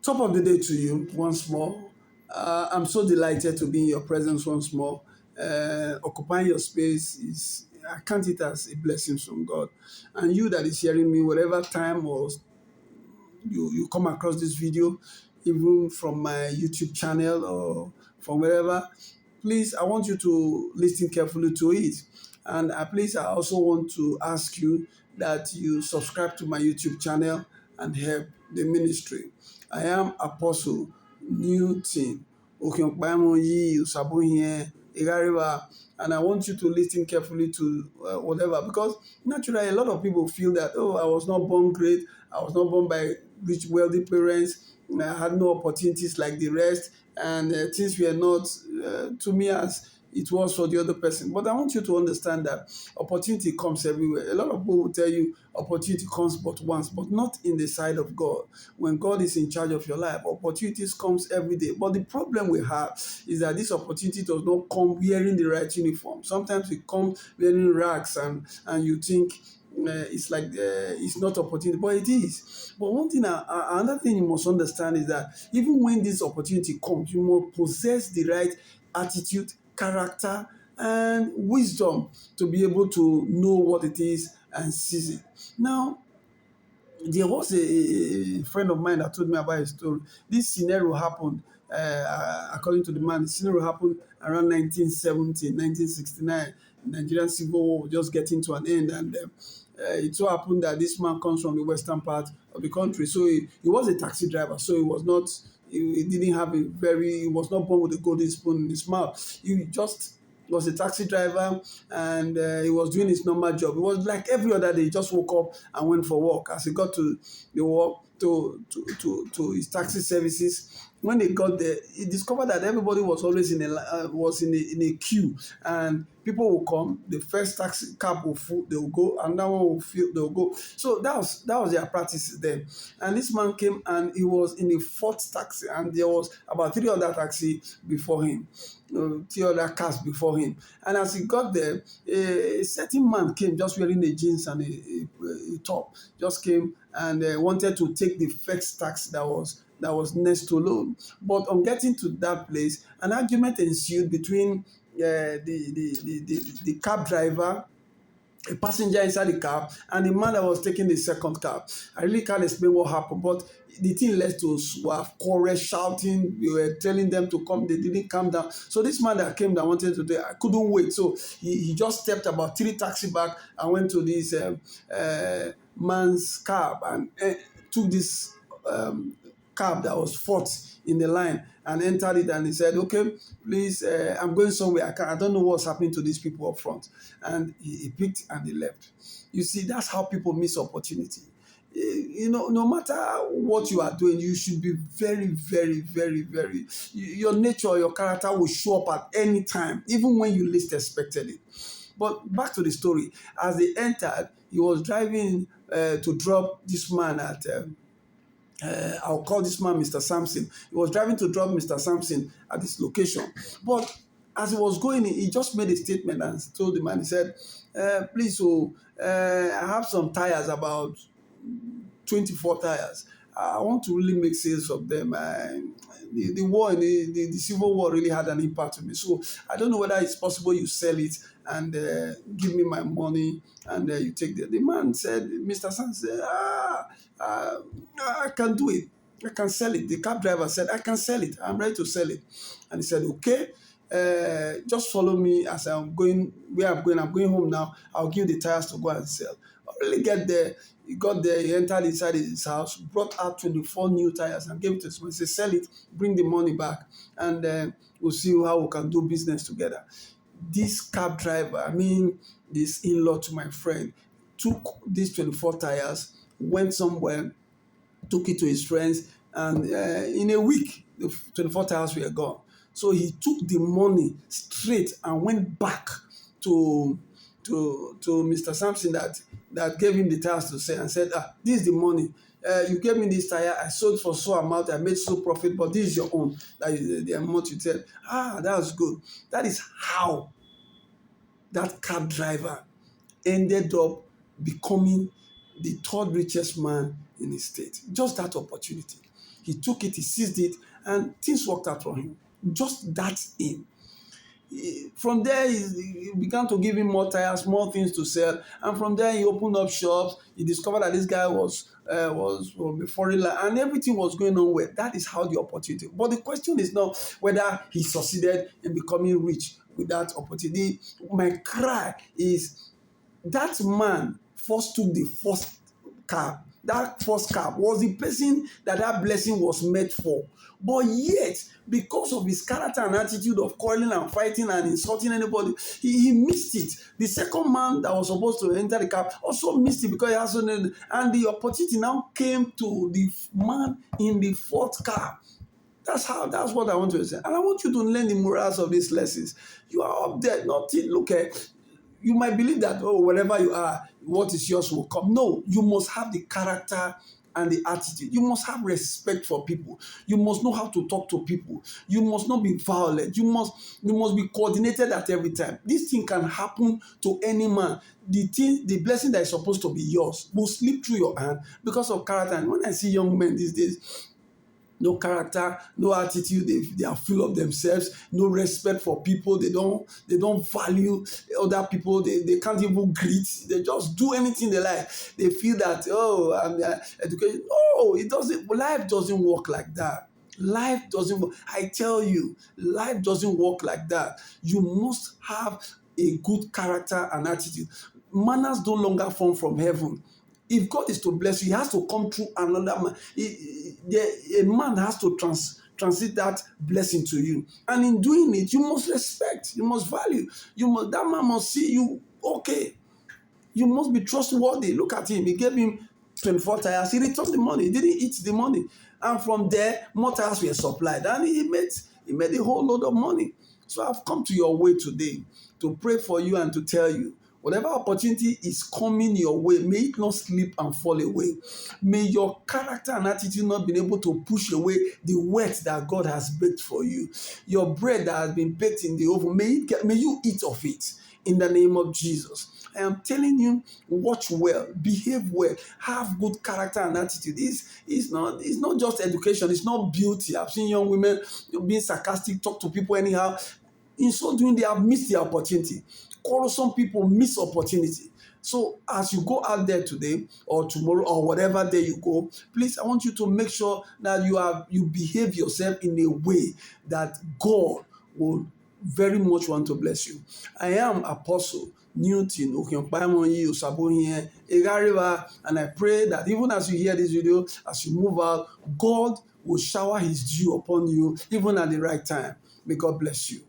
Top of the day to you once more. I'm so delighted to be in your presence once more. Occupying your space is, I count it as a blessing from God. And you that is hearing me, whatever time or you come across this video, even from my YouTube channel or from wherever, please, I want you to listen carefully to it. And please, I also want to ask you that you subscribe to my YouTube channel and help the ministry. I am Apostle Newton Okinkpaimoyi Usabuhie Igariba, and I want you to listen carefully to whatever, because naturally a lot of people feel that, oh, I was not born great, I was not born by rich, wealthy parents, I had no opportunities like the rest, and things were not to me as it was for the other person. But I want you to understand that opportunity comes everywhere. A lot of people will tell you opportunity comes but once, but not in the side of God. When God is in charge of your life, opportunities comes every day. But the problem we have is that this opportunity does not come wearing the right uniform. Sometimes it comes wearing rags, and you think it's like it's not opportunity, but it is. But one thing, another thing you must understand is that even when this opportunity comes, you must possess the right attitude, character, and wisdom to be able to know what it is and seize it. Now, there was a friend of mine that told me about a story. This scenario happened, according to the man, the scenario happened around 1970, 1969. Nigerian Civil War was just getting to an end, and it so happened that this man comes from the western part of the country. So he was a taxi driver, so he was not, he didn't have a very, he was not born with a golden spoon in his mouth. He just was a taxi driver, and he was doing his normal job. It was like every other day. He just woke up and went for work. As he got to the work, to his taxi services, when he got there, he discovered that everybody was always in a queue, and people will come. The first taxi cab will full, they will go, and that one will fill, they will go. So that was their practice then. And this man came, and he was in the fourth taxi, and there was about three other taxis before him, three other cars before him. And as he got there, a certain man came just wearing a jeans and a top, just came and wanted to take the first taxi that was next to loan. But on getting to that place, an argument ensued between the cab driver, a passenger inside the cab, and the man that was taking the second cab. I really can't explain what happened, but the thing led to swerve, quarrel, shouting. We were telling them to come, they didn't come down. So this man that came that wanted to do, I couldn't wait. So he just stepped about three taxi back and went to this man's cab and took this cab that was fourth in the line and entered it, and he said, okay, please, I'm going somewhere. I don't know what's happening to these people up front. And he picked and he left. You see, that's how people miss opportunity. No matter what you are doing, you should be very, very, very, very, your nature, your character will show up at any time, even when you least expected it. But back to the story. As they entered, he was driving to drop this man at I'll call this man Mr. Sampson. He was driving to drop Mr. Sampson at this location. But as he was going, he just made a statement and told the man, he said, please, I have some tires, about 24 tires. I want to really make sales of them. The war, the civil war really had an impact on me. So I don't know whether it's possible you sell it and give me my money, and you take the man said, Mr. San said, I can do it. I can sell it. The cab driver said, I can sell it. I'm ready to sell it. And he said, okay, just follow me as I'm going, where I'm going. I'm going home now. I'll give the tires to go and sell. I really get there. He got there, he entered inside his house, brought out 24 new tires and gave it to his man. He said, sell it, bring the money back, and we'll see how we can do business together. This cab driver, this in-law to my friend, took these 24 tires, went somewhere, took it to his friends, and in a week, the 24 tires were gone. So he took the money straight and went back to Mr. Sampson that gave him the tires to sell, and said, this is the money. You gave me this tire, I sold for so amount, I made so profit, but this is your own. That is the amount you said. That's good. That is how that cab driver ended up becoming the third richest man in the state. Just that opportunity. He took it, he seized it, and things worked out for him. Just that in. From there, he began to give him more tires, more things to sell, and from there he opened up shops. He discovered that this guy was a foreign land, and everything was going on well. That is how the opportunity. But the question is not whether he succeeded in becoming rich with that opportunity. My cry is that man first took the first cab. That first cab was the person that that blessing was meant for. But yet, because of his character and attitude of quarreling and fighting and insulting anybody, he missed it. The second man that was supposed to enter the cab also missed it because he has and the opportunity now came to the man in the fourth cab. That's what I want to say. And I want you to learn the morals of these lessons. You are up there, nothing. Look at you might believe that, oh, wherever you are, what is yours will come. No, you must have the character and the attitude. You must have respect for people. You must know how to talk to people. You must not be violent. You must be coordinated at every time. This thing can happen to any man. The blessing that is supposed to be yours will slip through your hand because of character. And when I see young men these days, no character, no attitude. They are full of themselves. No respect for people. They don't value other people. They can't even greet. They just do anything they like. They feel that I'm education. No, it doesn't. Life doesn't work like that. Life doesn't work. I tell you, life doesn't work like that. You must have a good character and attitude. Manners no longer form from heaven. If God is to bless you, he has to come through another man. A man has to transit that blessing to you. And in doing it, you must respect, you must value. That man must see you okay. You must be trustworthy. Look at him. He gave him 24 tires. He returned the money. He didn't eat the money. And from there, more tires were supplied. And he made a whole load of money. So I've come to your way today to pray for you and to tell you, whatever opportunity is coming your way, may it not slip and fall away. May your character and attitude not be able to push away the wealth that God has baked for you. Your bread that has been baked in the oven, may you eat of it in the name of Jesus. I am telling you, watch well, behave well, have good character and attitude. It's not just education, it's not beauty. I've seen young women being sarcastic, talk to people anyhow. In so doing, they have missed the opportunity. Quarrelsome people miss opportunity. So as you go out there today or tomorrow or whatever day you go, please, I want you to make sure that you behave yourself in a way that God will very much want to bless you. I am Apostle Newton Okinkpaimoyi Osabohien Egariba, and I pray that even as you hear this video, as you move out, God will shower his dew upon you even at the right time. May God bless you.